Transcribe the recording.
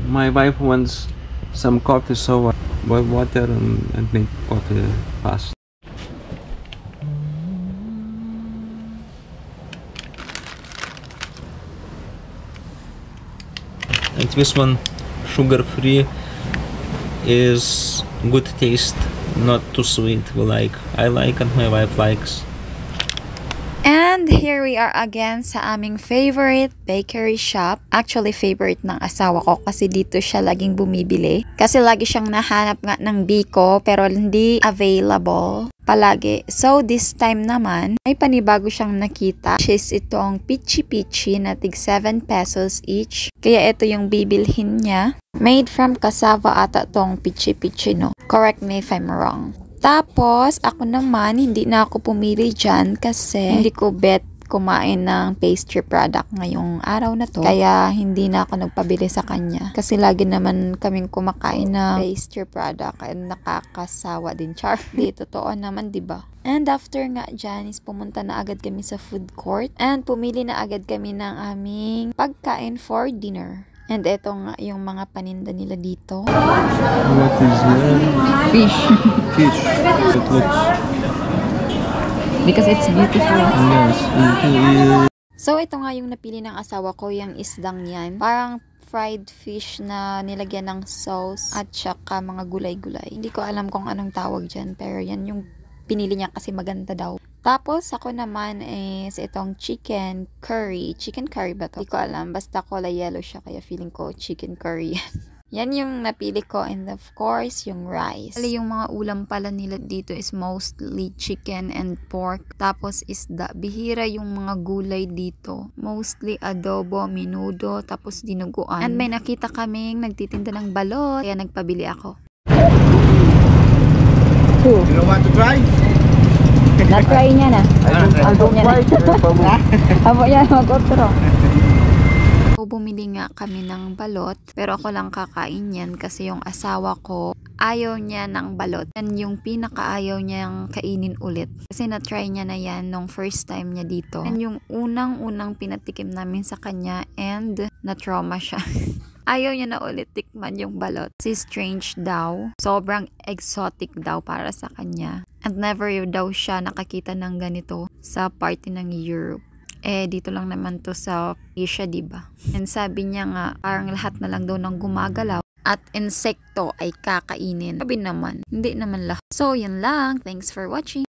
My wife wants some coffee, so I boil water and make coffee fast. And this one, sugar free, is good taste, not too sweet. I like and my wife likes. And here we are again sa aming favorite bakery shop. Actually, favorite ng asawa ko kasi dito siya laging bumibili. Kasi lagi siyang nahanap nga ng biko pero hindi available palagi. So, this time naman, may panibago siyang nakita. Which is itong Pichi Pichi na tig 7 pesos each. Kaya ito yung bibilhin niya. Made from cassava ata tong Pichi Pichi, no? Correct me if I'm wrong. Tapos, ako naman, hindi na ako pumili dyan kasi hindi ko bet kumain ng pastry product ngayong araw na to. Kaya, hindi na ako nagpabili sa kanya. Kasi lagi naman kaming kumakain ng pastry product and nakakasawa din, char. Di, totoo naman, diba? And after nga dyan is pumunta na agad kami sa food court and pumili na agad kami ng aming pagkain for dinner. And eto nga yung mga paninda nila dito. What is that? Fish. Fish. It looks... Because it's beautiful. Yes. So, ito nga yung napili ng asawa ko, yung isdang yan. Parang fried fish na nilagyan ng sauce at saka mga gulay-gulay. Hindi ko alam kung anong tawag dyan, pero yan yung pinili niya kasi maganda daw. Tapos, ako naman is itong chicken curry. Chicken curry ba to? Hindi ko alam. Basta kulay yellow siya, kaya feeling ko chicken curry yan. Yan yung napili ko, and of course, yung rice. Yung mga ulam pala nila dito is mostly chicken and pork. Tapos isda. Bihira yung mga gulay dito. Mostly adobo, menudo, tapos dinuguan. And may nakita kaming nagtitinda ng balot, kaya nagpabili ako. You don't want to try? Na-try niya na. Abo niya na. Abo niya mag-otro. So, bumili nga kami ng balot. Pero ako lang kakain yan kasi yung asawa ko ayaw niya ng balot. Yan yung pinakaayaw niyang kainin ulit. Kasi na-try niya na yan nung first time niya dito. Yan yung unang-unang pinatikim namin sa kanya and na-trauma siya. Ayaw niya na ulit tikman yung balot. Si strange daw. Sobrang exotic daw para sa kanya. And never daw siya nakakita ng ganito sa party ng Europe. Dito lang naman to sa Asia, diba? And sabi niya nga, parang lahat na lang daw ng gumagalaw at insekto ay kakainin. Sabi naman, hindi naman lahat. So, yun lang. Thanks for watching.